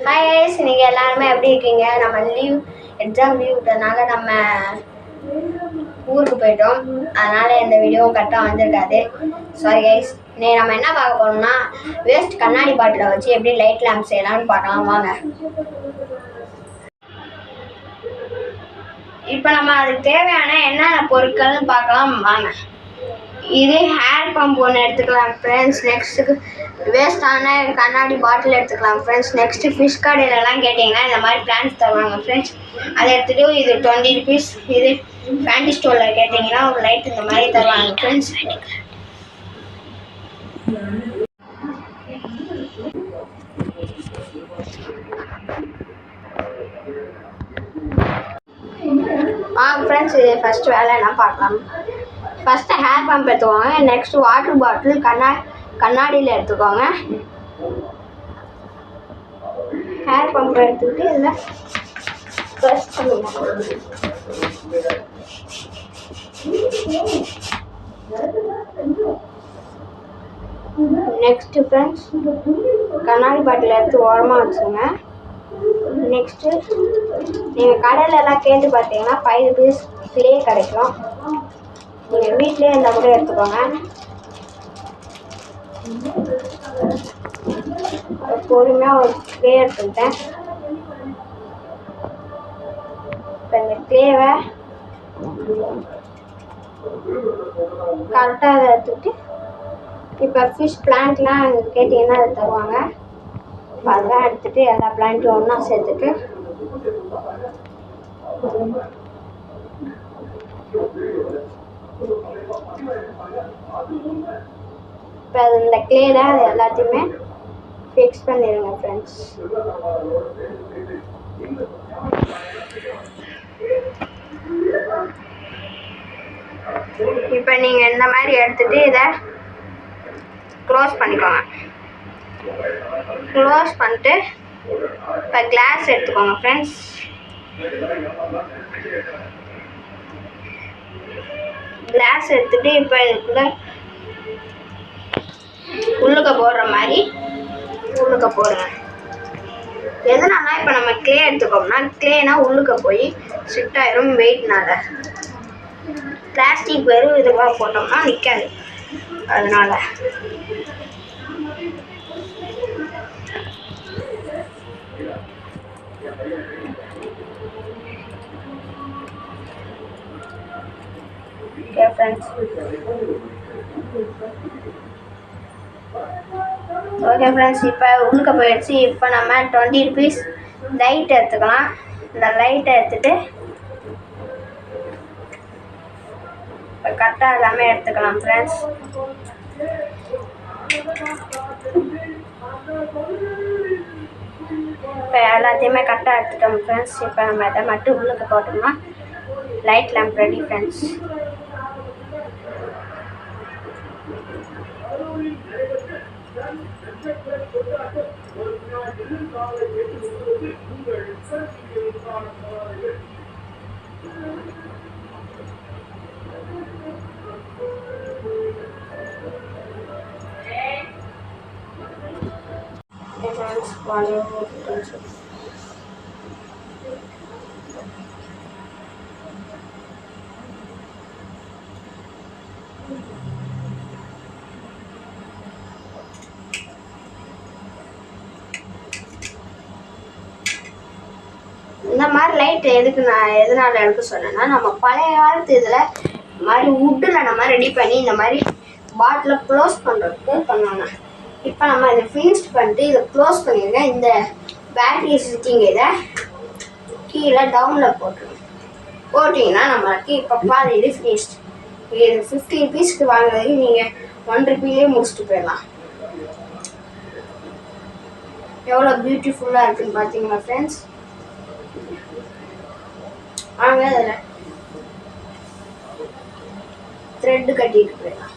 Hi guys, நீங்கள் எல்லாருமே எப்படி இருக்கீங்க? நம்ம எக்ஸாம் லீவ் விட்டதுனால நம்ம ஊருக்கு போயிட்டோம். அதனால் இந்த வீடியோவும் கரெக்டாக வந்திருக்காது. Sorry guys. இன்னைக்கு நம்ம என்ன பார்க்க போகிறோம்னா, வேஸ்ட் கண்ணாடி பாட்டிலை வச்சு எப்படி லைட் லேம்ப் செய்யலாம்னு பார்க்கலாம் வாங்க. இப்போ நம்ம அதுக்கு தேவையான என்னென்ன பொருட்கள்னு பார்க்கலாம் வாங்க. இது ஹேர் பம்ப் ஒன்று எடுத்துக்கலாம் ஃப்ரெண்ட்ஸ். நெக்ஸ்ட்டுக்கு வேஸ்டான கண்ணாடி பாட்டில் எடுத்துக்கலாம் ஃப்ரெண்ட்ஸ். நெக்ஸ்ட்டு ஃபிஷ் கடையிலலாம் கேட்டிங்கன்னா இந்த மாதிரி பிளான்ஸ் தருவாங்க ஃப்ரெண்ட்ஸ். அதை எடுத்துகிட்டு இது 20 rupees. இது ஃபேன்சி ஸ்டோரில் கேட்டிங்கன்னா ஒரு லைட் இந்த மாதிரி தருவாங்க ஃப்ரெண்ட்ஸ். ஃப்ரெண்ட்ஸ், இது ஃபஸ்ட்டு வேலை என்ன பார்க்கலாம். ஃபஸ்ட்டு ஹேர் பம்ப் எடுத்துக்கோங்க. நெக்ஸ்ட்டு வாட்டர் பாட்டில் கண்ணாடியில் எடுத்துக்கோங்க. ஹேர் பம்ப் எடுத்துக்கிட்டு இதில் ப்ரெஸ் பண்ணுங்க. நெக்ஸ்ட்டு ஃப்ரெண்ட்ஸ், கண்ணாடி பாட்டில் எடுத்து ஓரமாக வச்சுக்கோங்க. நெக்ஸ்ட்டு நீங்கள் கடையிலலாம் கேட்டு பார்த்தீங்கன்னா 5 rupees க்ளே கிடைக்கும். நீங்கள் வீட்டிலே இருந்தால் கூட எடுத்துக்கோங்க. பொறுமையாக ஒரு க்ளே எடுத்துக்கிட்டேன். இப்போ இந்த க்ளேவை கரெக்டாக அதை எடுத்துக்கிட்டு இப்போ ஃபிஷ் பிளான்ட்லாம் கேட்டிங்கன்னா அதை தருவாங்க. அதெல்லாம் எடுத்துகிட்டு எல்லா பிளான்ட்டும் ஒன்றா சேர்த்துட்டு இப்போ அது இந்த க்ளேல அது எல்லாத்தையுமே ஃபிக்ஸ் பண்ணிடுங்க ஃப்ரெண்ட்ஸ். இப்போ நீங்கள் இந்த மாதிரி எடுத்துகிட்டு இதை க்ளோஸ் பண்ணிக்கோங்க. க்ளோஸ் பண்ணிட்டு இப்போ கிளாஸ் எடுத்துக்கோங்க ஃப்ரெண்ட்ஸ். கிளாஸ் எடுத்துகிட்டு இப்போ இதுக்குள்ள உள்ளுக்க போடுற மாதிரி உள்ளுக்க போடுங்க. எதனால இப்போ நம்ம க்ளே எடுத்துக்கோம்னா, க்ளேனா உள்ளுக்க போய் ஸ்ட்ரிக்ட் ஆயிரும் வெயிட்னால. பிளாஸ்டிக் வெறும் இதுவாக போட்டோம்னா நிற்காது. அதனால ஓகே ஃப்ரெண்ட்ஸ். இப்போ உள்ளுக்க போயிடுச்சு. இப்போ நம்ம 20 rupees லைட் எடுத்துக்கலாம். இந்த லைட்டை எடுத்துகிட்டு இப்போ கரெக்டாக எல்லாமே எடுத்துக்கலாம் ஃப்ரெண்ட்ஸ். இப்போ எல்லாத்தையுமே கரெக்டாக எடுத்துட்டோம் ஃப்ரெண்ட்ஸ். இப்போ நம்ம இதை மட்டும் உள்ளுக்க போட்டோம்னா லைட் லேம்ப் ரெடி ஃப்ரெண்ட்ஸ். இந்த மாதிரி லைட் எதனால எடுக்க சொன்னேன்னா, நம்ம பழைய காலத்து இதில் இந்த மாதிரி வுட்டில் நம்ம ரெடி பண்ணி இந்த மாதிரி பாட்டிலை க்ளோஸ் பண்ணுறதுக்கு பண்ணுவாங்க. இப்போ நம்ம இதை ஃபினிஷ் பண்ணிட்டு இதை க்ளோஸ் பண்ணிடுங்க. இந்த பேட்டரிஸ் இருக்கீங்க, இதை கீழே டவுனில் போட்டிங்கன்னா நம்மளுக்கு இப்போ பாதி இது ஃபினிஷ்ட். இது 50 rupeesக்கு வாங்குறதுக்கு நீங்கள் 1 rupeeலே முடிச்சுட்டு போயிடலாம். எவ்வளோ பியூட்டிஃபுல்லாக இருக்குன்னு பார்த்தீங்களா ஃப்ரெண்ட்ஸ்? வாங்க அதில் த்ரெட்டு கட்டிட்டு போயிடலாம்.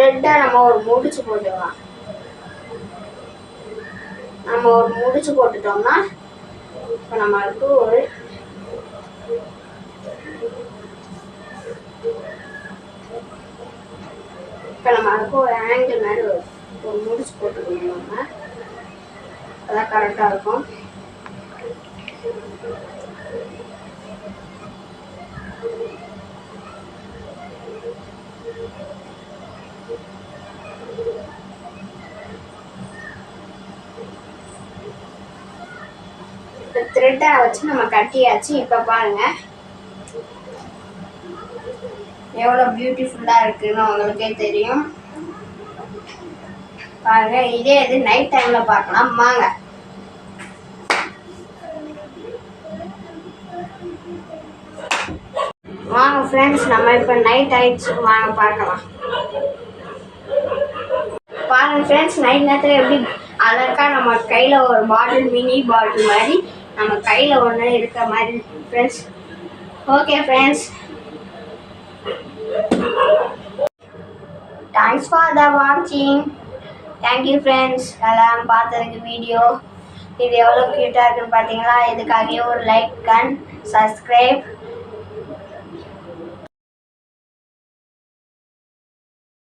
த்ரெட்டை நம்ம ஒரு முடிச்சு போட்டுக்கலாம். நம்ம ஒரு முடிச்சு போட்டுட்டோம்னா இப்போ நம்மளுக்கு ஒரு ஆங்கிள் மாதிரி ஒரு முடிச்சு போட்டுக்கணும். நம்ம அதான் கரெக்டாக இருக்கும். இப்போ த்ரெட்டை வச்சு நம்ம கட்டியாச்சு. இப்போ பாருங்க எவ்வளோ பியூட்டிஃபுல்லாக இருக்குன்னு உங்களுக்கே தெரியும். பாருங்க, இதே இது நைட் டைம்ல பார்க்கலாம். வாங்க. வாங்க ஃப்ரெண்ட்ஸ், நம்ம இப்போ நைட் ஆயிடுச்சு, வாங்க பார்க்கலாம். பாருங்க ஃப்ரெண்ட்ஸ், நைட் நேரத்தில் எப்படி அழகா நம்ம கையில் ஒரு பாட்டில், மினி பாட்டில் மாதிரி நம்ம கையில் ஒன்று இருக்க மாதிரி friends. Okay friends, thanks for the வாட்சிங். தேங்க்யூ ஃப்ரெண்ட்ஸ், எல்லாம் பார்த்ததுக்கு வீடியோ. இது எவ்வளோ க்யூட்டாக இருக்குன்னு பார்த்தீங்களா? இதுக்காகவே ஒரு லைக் அண்ட் சப்ஸ்கிரைப்